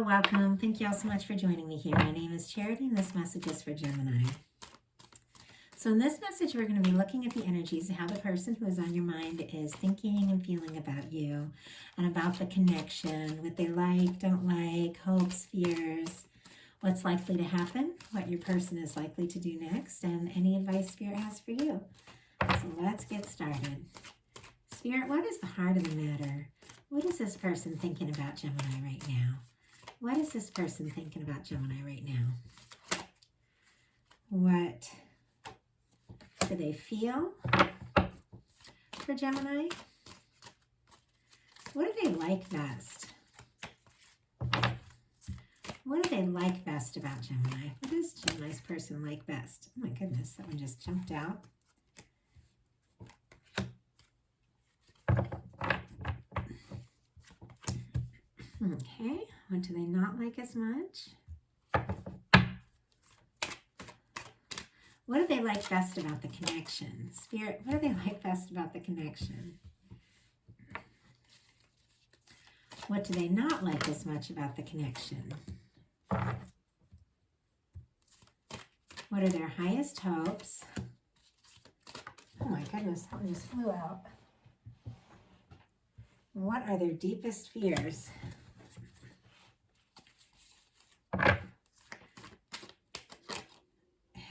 welcome. Thank you all so much for joining me here. My name is Charity, and this message is for Gemini. So in this message, we're going to be looking at the energies of how the person who is on your mind is thinking and feeling about you and about the connection, what they like, don't like, hopes, fears, what's likely to happen, what your person is likely to do next, and any advice Spirit has for you. So let's get started. Spirit, what is the heart of the matter? What is this person thinking about Gemini right now? What is this person thinking about Gemini right now? What do they feel for Gemini? What do they like best? What do they like best about Gemini? What does Gemini's person like best? Oh my goodness, that one just jumped out. Okay, what do they not like as much? What do they like best about the connection? Spirit, what do they like best about the connection? What do they not like as much about the connection? What are their highest hopes? Oh my goodness, that one just flew out. What are their deepest fears?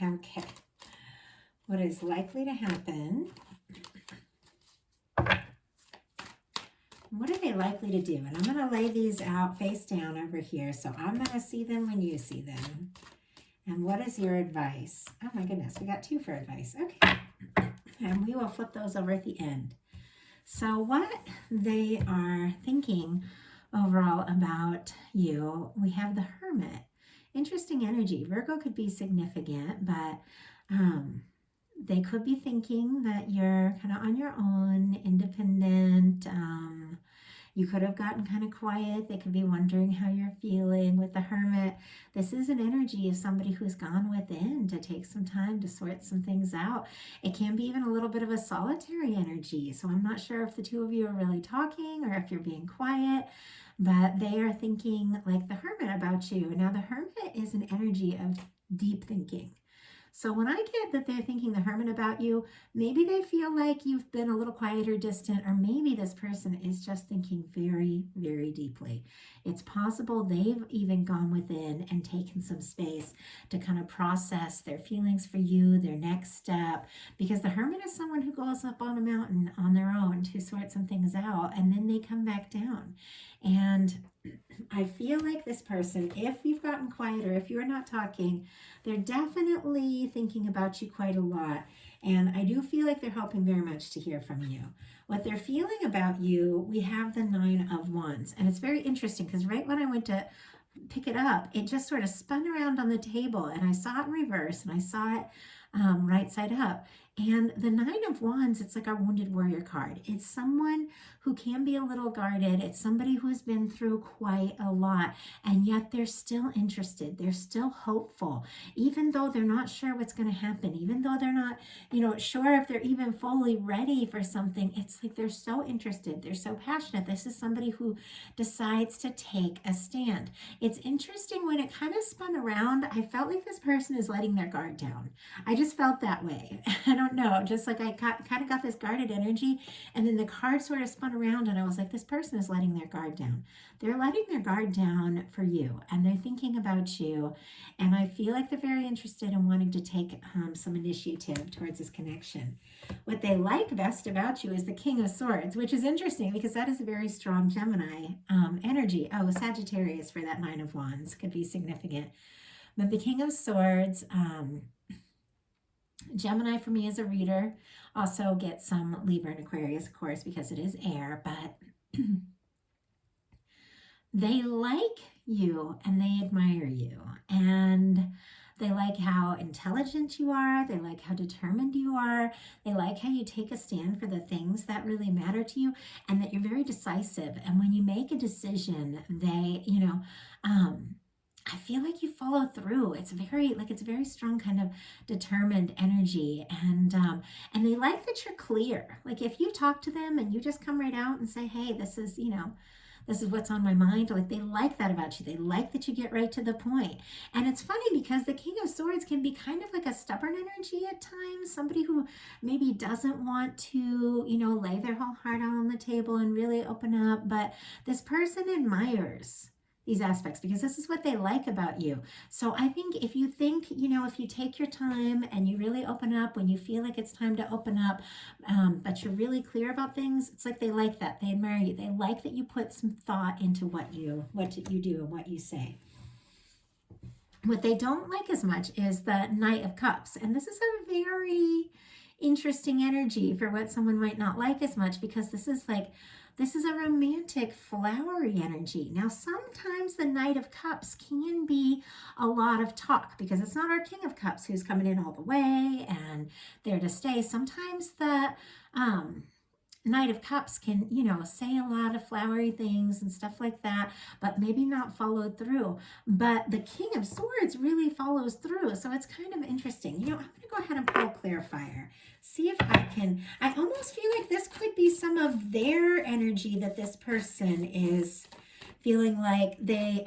Okay. What is likely to happen? What are they likely to do? And I'm going to lay these out face down over here. So I'm going to see them when you see them. And what is your advice? Oh my goodness, we got two for advice. Okay. And we will flip those over at the end. So what they are thinking overall about you, we have the Hermit. Interesting energy. Virgo could be significant, but they could be thinking that you're kind of on your own, independent. You could have gotten kind of quiet. They could be wondering how you're feeling. With the Hermit, this is an energy of somebody who's gone within to take some time to sort some things out. It can be even a little bit of a solitary energy. So I'm not sure if the two of you are really talking or if you're being quiet, but they are thinking like the Hermit about you. Now, the Hermit is an energy of deep thinking. So when I get that they're thinking the Hermit about you, maybe they feel like you've been a little quiet or distant, or maybe this person is just thinking very, very deeply. It's possible they've even gone within and taken some space to kind of process their feelings for you, their next step, because the Hermit is someone who goes up on a mountain on their own to sort some things out, and then they come back down. And I feel like this person, if you've gotten quiet or if you're not talking, they're definitely thinking about you quite a lot. And I do feel like they're hoping very much to hear from you. What they're feeling about you, we have the 9 of Wands. And it's very interesting because right when I went to pick it up, it just sort of spun around on the table and I saw it in reverse and I saw it right side up. And the 9 of Wands, it's like our Wounded Warrior card. It's someone who can be a little guarded. It's somebody who's been through quite a lot, and yet they're still interested. They're still hopeful, even though they're not sure what's going to happen, even though they're not, sure if they're even fully ready for something. It's like they're so interested. They're so passionate. This is somebody who decides to take a stand. It's interesting when it kind of spun around, I felt like this person is letting their guard down. I just felt that way. I don't know, just like I kind of got this guarded energy, and then the card sort of spun around and I was like, this person is letting their guard down. They're letting their guard down for you, and they're thinking about you, and I feel like they're very interested in wanting to take some initiative towards this connection. What they like best about you is the King of Swords, which is interesting because that is a very strong Gemini energy. Oh, Sagittarius for that 9 of Wands could be significant. But the King of Swords, Gemini for me as a reader, also get some Libra and Aquarius, of course, because it is air, but they like you and they admire you, and they like how intelligent you are. They like how determined you are. They like how you take a stand for the things that really matter to you, and that you're very decisive. And when you make a decision, they, I feel like you follow through. It's a very strong kind of determined energy, and they like that you're clear. Like if you talk to them and you just come right out and say, hey, this This is what's on my mind. Like, they like that about you. They like that you get right to the point. And it's funny because the King of Swords can be kind of like a stubborn energy at times. Somebody who maybe doesn't want to, you know, lay their whole heart out on the table and really open up. But this person admires these aspects because this is what they like about you. So I think if you think, you know, if you take your time and you really open up when you feel like it's time to open up, but you're really clear about things, it's like they like that. They admire you. They like that you put some thought into what you do and what you say. What they don't like as much is the Knight of Cups. And this is a very interesting energy for what someone might not like as much, because this is a romantic, flowery energy. Now, sometimes the Knight of Cups can be a lot of talk because it's not our King of Cups who's coming in all the way and there to stay. Sometimes the Knight of Cups can, you know, say a lot of flowery things and stuff like that, but maybe not followed through. But the King of Swords really follows through. So it's kind of interesting. You know, I'm going to go ahead and pull a clarifier. See if I almost feel like this could be some of their energy that this person is feeling like they're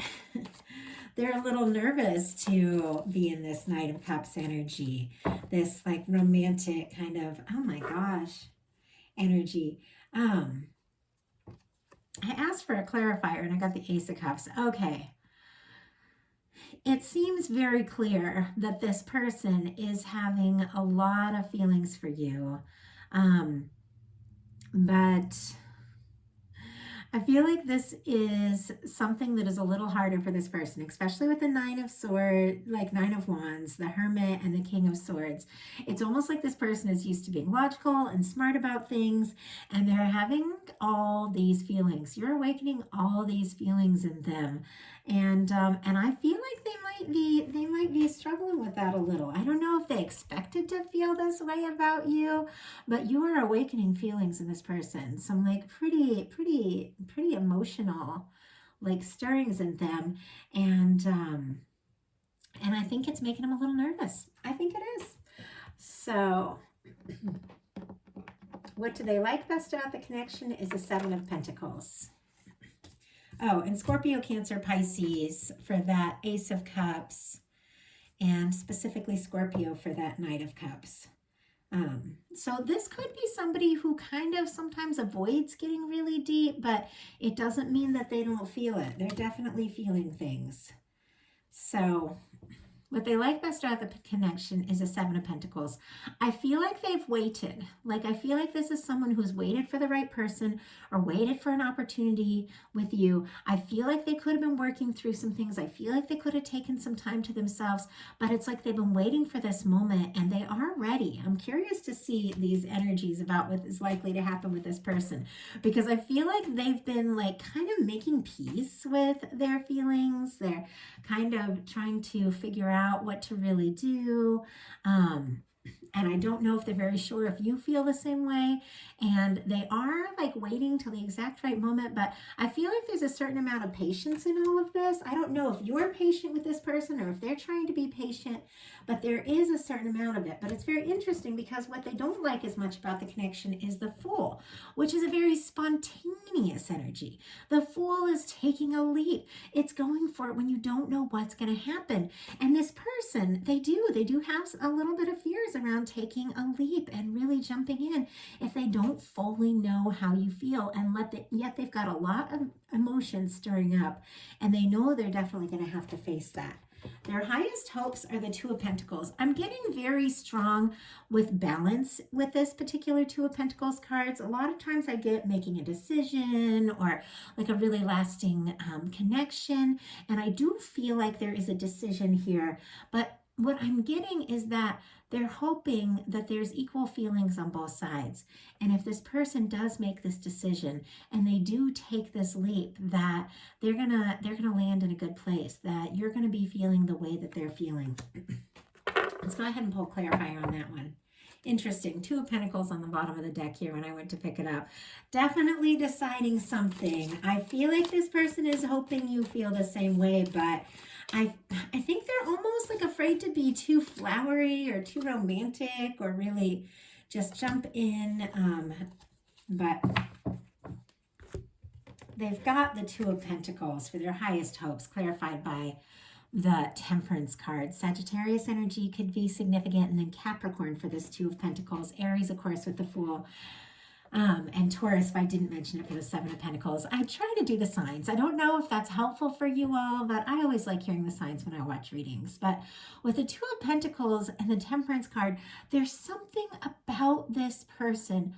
a little nervous to be in this Knight of Cups energy. This like romantic kind of, oh my gosh, energy. I asked for a clarifier and I got the Ace of Cups. Okay. It seems very clear that this person is having a lot of feelings for you. But I feel like this is something that is a little harder for this person, especially with the Nine of Swords, like Nine of Wands, the Hermit, and the King of Swords. It's almost like this person is used to being logical and smart about things, and they're having all these feelings. You're awakening all these feelings in them. And I feel like they might be struggling with that a little. I don't know if they expected to feel this way about you, but you are awakening feelings in this person. Some like pretty emotional, like stirrings in them, and I think it's making them a little nervous. I think it is. So, what do they like best about the connection is the Seven of Pentacles. Oh, and Scorpio, Cancer, Pisces for that Ace of Cups, and specifically Scorpio for that Knight of Cups. So this could be somebody who kind of sometimes avoids getting really deep, but it doesn't mean that they don't feel it. They're definitely feeling things. So what they like best about the connection is the Seven of Pentacles. I feel like they've waited. Like, I feel like this is someone who's waited for the right person or waited for an opportunity with you. I feel like they could have been working through some things. I feel like they could have taken some time to themselves, but it's like they've been waiting for this moment and they are ready. I'm curious to see these energies about what is likely to happen with this person, because I feel like they've been like kind of making peace with their feelings. They're kind of trying to figure out what to really do. And I don't know if they're very sure if you feel the same way. And they are like waiting till the exact right moment. But I feel like there's a certain amount of patience in all of this. I don't know if you're patient with this person or if they're trying to be patient, but there is a certain amount of it. But it's very interesting because what they don't like as much about the connection is the Fool, which is a very spontaneous energy. The Fool is taking a leap. It's going for it when you don't know what's going to happen. And this person, they do have a little bit of fears around taking a leap and really jumping in if they don't fully know how you feel, and yet they've got a lot of emotions stirring up and they know they're definitely going to have to face that. Their highest hopes are the Two of Pentacles. I'm getting very strong with balance with this particular Two of Pentacles cards. A lot of times I get making a decision or like a really lasting connection, and I do feel like there is a decision here, but what I'm getting is that they're hoping that there's equal feelings on both sides. And if this person does make this decision and they do take this leap, that they're gonna land in a good place, that you're gonna be feeling the way that they're feeling. Let's go ahead and pull clarifier on that one. Interesting. Two of Pentacles on the bottom of the deck here when I went to pick it up. Definitely deciding something. I feel like this person is hoping you feel the same way, but I think they're almost like afraid to be too flowery or too romantic or really just jump in. But they've got the Two of Pentacles for their highest hopes, clarified by the Temperance card. Sagittarius energy could be significant, and then Capricorn for this Two of Pentacles. Aries, of course, with the Fool. And Taurus, if I didn't mention it, for the Seven of Pentacles. I try to do the signs. I don't know if that's helpful for you all, but I always like hearing the signs when I watch readings. But with the Two of Pentacles and the Temperance card, there's something about this person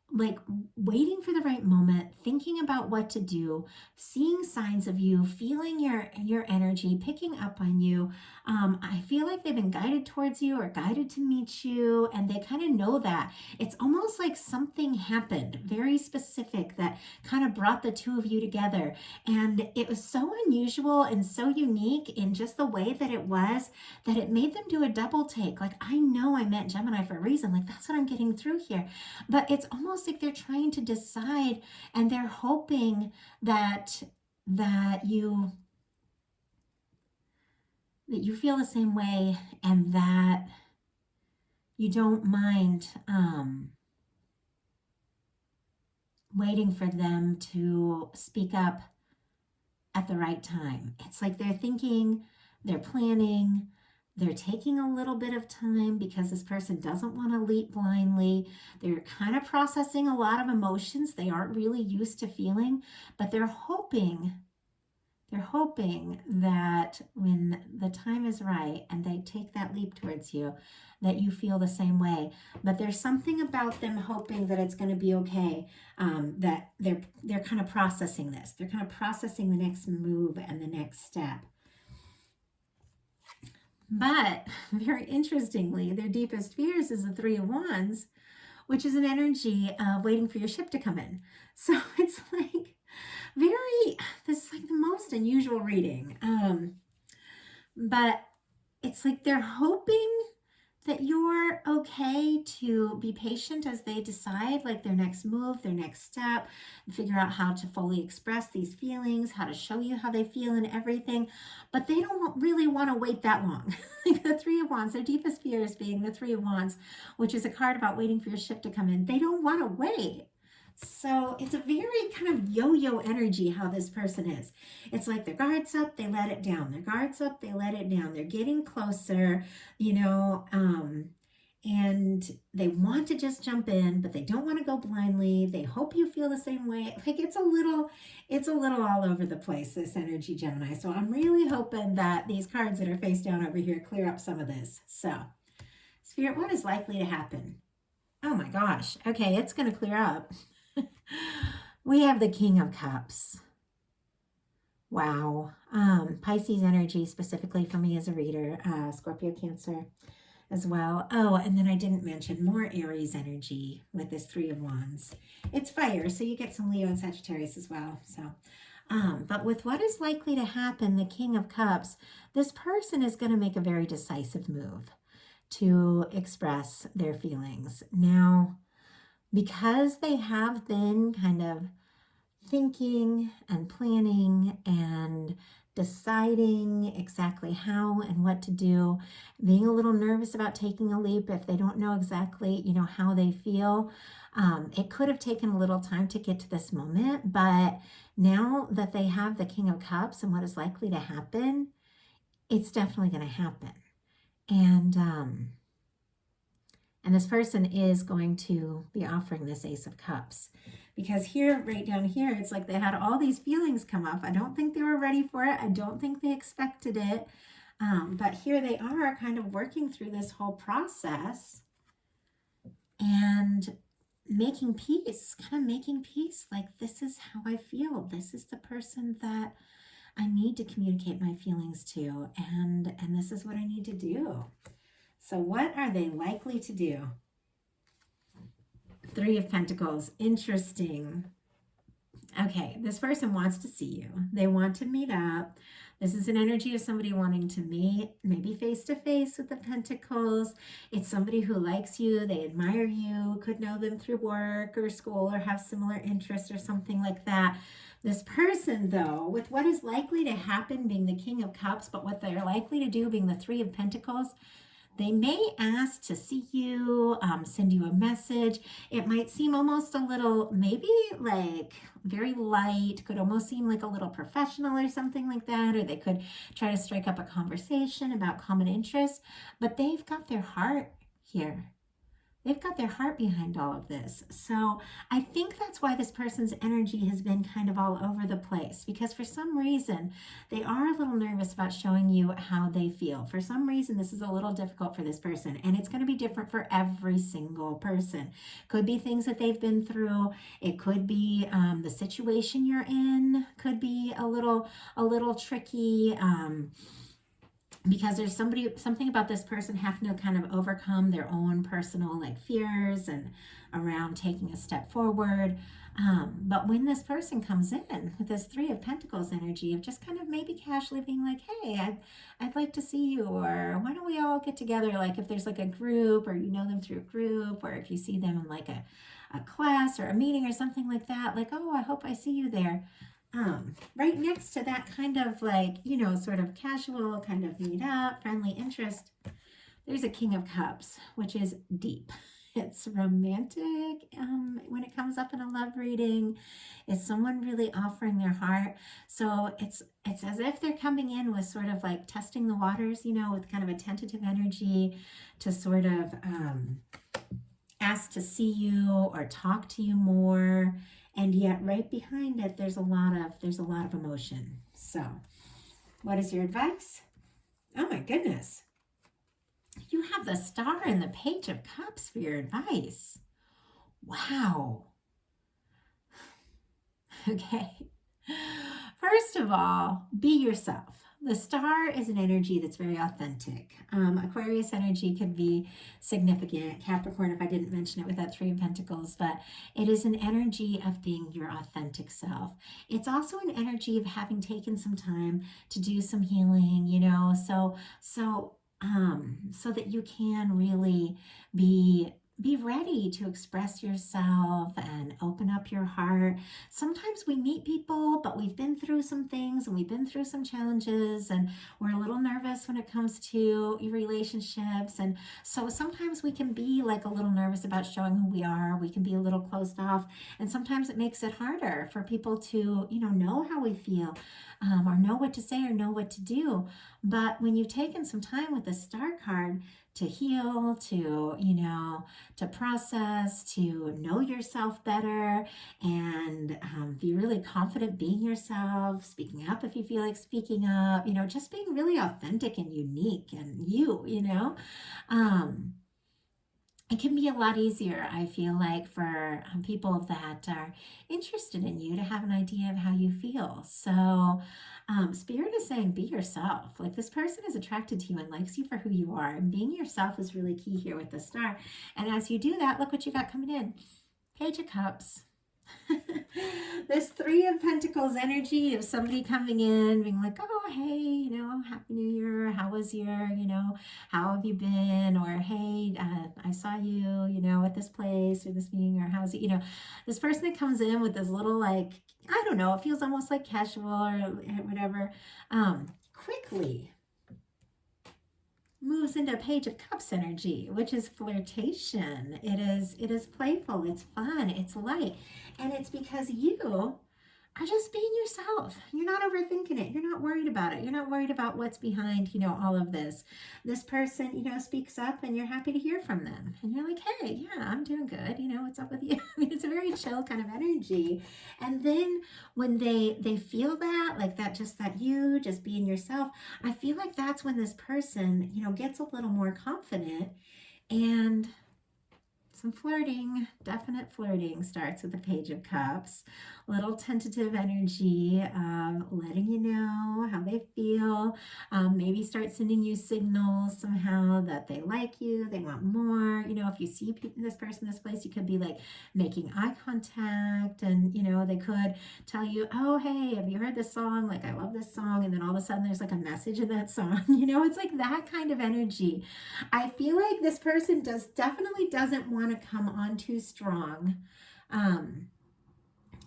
like waiting for the right moment, thinking about what to do, seeing signs of you, feeling your energy, picking up on you. I feel like they've been guided towards you or guided to meet you, and they kind of know that. It's almost like something happened, very specific, that kind of brought the two of you together. And it was so unusual and so unique in just the way that it was, that it made them do a double take. Like, I know I meant Gemini for a reason. Like, that's what I'm getting through here. But it's almost like they're trying to decide, and they're hoping that you feel the same way, and that you don't mind waiting for them to speak up at the right time. It's like they're thinking, they're planning, they're taking a little bit of time because this person doesn't want to leap blindly. They're kind of processing a lot of emotions they aren't really used to feeling, but they're hoping that when the time is right and they take that leap towards you, that you feel the same way. But there's something about them hoping that it's going to be okay, that they're kind of processing this. They're kind of processing the next move and the next step. But very interestingly, their deepest fears is the Three of Wands, which is an energy of waiting for your ship to come in. So it's like this is like the most unusual reading. But it's like they're hoping that you're okay to be patient as they decide like their next move, their next step, and figure out how to fully express these feelings, how to show you how they feel and everything. But they don't really want to wait that long. Like the Three of Wands, their deepest fears being the Three of Wands, which is a card about waiting for your ship to come in. They don't want to wait. So it's a very kind of yo-yo energy how this person is. It's like their guard's up, they let it down. Their guard's up, they let it down. They're getting closer, and they want to just jump in, but they don't want to go blindly. They hope you feel the same way. Like it's a little all over the place, this energy, Gemini. So I'm really hoping that these cards that are face down over here clear up some of this. So, Spirit, what is likely to happen? Oh my gosh. Okay, it's going to clear up. We have the King of Cups. Wow. Pisces energy specifically for me as a reader. Scorpio, Cancer as well. Oh, and then I didn't mention more Aries energy with this Three of Wands. It's fire, so you get some Leo and Sagittarius as well. So, but with what is likely to happen, the King of Cups, this person is going to make a very decisive move to express their feelings. Now, because they have been kind of thinking and planning and deciding exactly how and what to do, being a little nervous about taking a leap if they don't know exactly, how they feel. It could have taken a little time to get to this moment, but now that they have the King of Cups and what is likely to happen, it's definitely going to happen. And this person is going to be offering this Ace of Cups, because here, right down here, it's like they had all these feelings come up. I don't think they were ready for it. I don't think they expected it. But here they are kind of working through this whole process and making peace, Like, this is how I feel. This is the person that I need to communicate my feelings to. And this is what I need to do. So what are they likely to do? Three of Pentacles. Interesting. Okay, this person wants to see you. They want to meet up. This is an energy of somebody wanting to meet, maybe face to face with the Pentacles. It's somebody who likes you. They admire you. Could know them through work or school or have similar interests or something like that. This person, though, with what is likely to happen being the King of Cups, but what they're likely to do being the Three of Pentacles, They may ask to see you, send you a message. It might seem almost a little, maybe like very light, could almost seem like a little professional or something like that, or they could try to strike up a conversation about common interests, but they've got their heart here. They've got their heart behind all of this. So I think that's why this person's energy has been kind of all over the place, because for some reason they are a little nervous about showing you how they feel. For some reason, this is a little difficult for this person, and it's going to be different for every single person. Could be things that they've been through. It could be the situation you're in could be a little tricky. Because there's something about this person having to kind of overcome their own personal like fears and around taking a step forward. But when this person comes in with this Three of Pentacles energy of just kind of maybe casually being like, hey, I'd like to see you, or why don't we all get together? Like if there's like a group, or you know them through a group, or if you see them in like a class or a meeting or something like that, like, oh, I hope I see you there. Right next to that kind of like, sort of casual kind of meet up, friendly interest, there's a King of Cups, which is deep. It's romantic when it comes up in a love reading. It's someone really offering their heart. So it's as if they're coming in with sort of like testing the waters, with kind of a tentative energy to sort of ask to see you or talk to you more. And yet right behind it, there's a lot of emotion. So what is your advice? Oh my goodness. You have the Star and the Page of Cups for your advice. Wow. Okay. First of all, be yourself. The Star is an energy that's very authentic. Aquarius energy could be significant. Capricorn, if I didn't mention it, with that Three of Pentacles, but it is an energy of being your authentic self. It's also an energy of having taken some time to do some healing, so that you can really be ready to express yourself and open up your heart. Sometimes we meet people, but we've been through some things and we've been through some challenges, and we're a little nervous when it comes to relationships. And so sometimes we can be like a little nervous about showing who we are. We can be a little closed off. And sometimes it makes it harder for people to, know how we feel, or know what to say or know what to do. But when you've taken some time with the Star card to heal, to process, to know yourself better, and be really confident being yourself, speaking up if you feel like speaking up, just being really authentic and unique and it can be a lot easier, I feel like, for people that are interested in you to have an idea of how you feel. So Spirit is saying be yourself. Like, this person is attracted to you and likes you for who you are. And being yourself is really key here with the Star. And as you do that, look what you got coming in. Page of Cups. This Three of Pentacles energy of somebody coming in being like, oh, hey, Happy New Year. How was your, how have you been? Or, hey, I saw you, at this place or this meeting, or how's it, this person that comes in with this little, like, I don't know, it feels almost like casual or whatever, quickly moves into a Page of Cups energy, which is flirtation. It is playful, it's fun, it's light, and it's because you are just being yourself. You're not overthinking it. You're not worried about it. You're not worried about what's behind, all of this. This person, speaks up, and you're happy to hear from them. And you're like, hey, yeah, I'm doing good. What's up with you? I mean, it's a very chill kind of energy. And then when they feel that, like that, you just being yourself, I feel like that's when this person, gets a little more confident, and some flirting, definite flirting starts with the Page of Cups. Little tentative energy of letting you know how they feel. Maybe start sending you signals somehow that they like you, they want more. If you see this person, this place, you could be like making eye contact, and they could tell you, oh, hey, have you heard this song? Like, I love this song. And then all of a sudden there's like a message in that song. It's like that kind of energy. I feel like this person definitely doesn't want to come on too strong.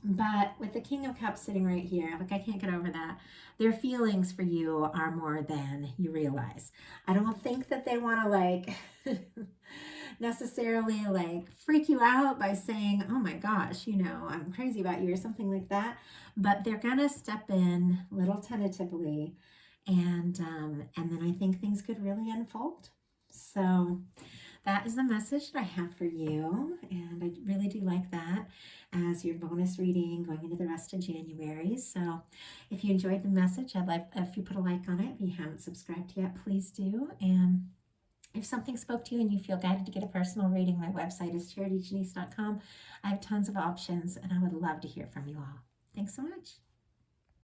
But with the King of Cups sitting right here, like I can't get over that. Their feelings for you are more than you realize. I don't think that they want to like necessarily like freak you out by saying, oh my gosh, you know, I'm crazy about you or something like that. But they're gonna step in a little tentatively, and then I think things could really unfold. So that is the message that I have for you, and I really do like that as your bonus reading going into the rest of January. So if you enjoyed the message, I'd like if you put a like on it. If you haven't subscribed yet, please do. And if something spoke to you and you feel guided to get a personal reading, my website is charityjanice.com. I have tons of options, and I would love to hear from you all. Thanks so much.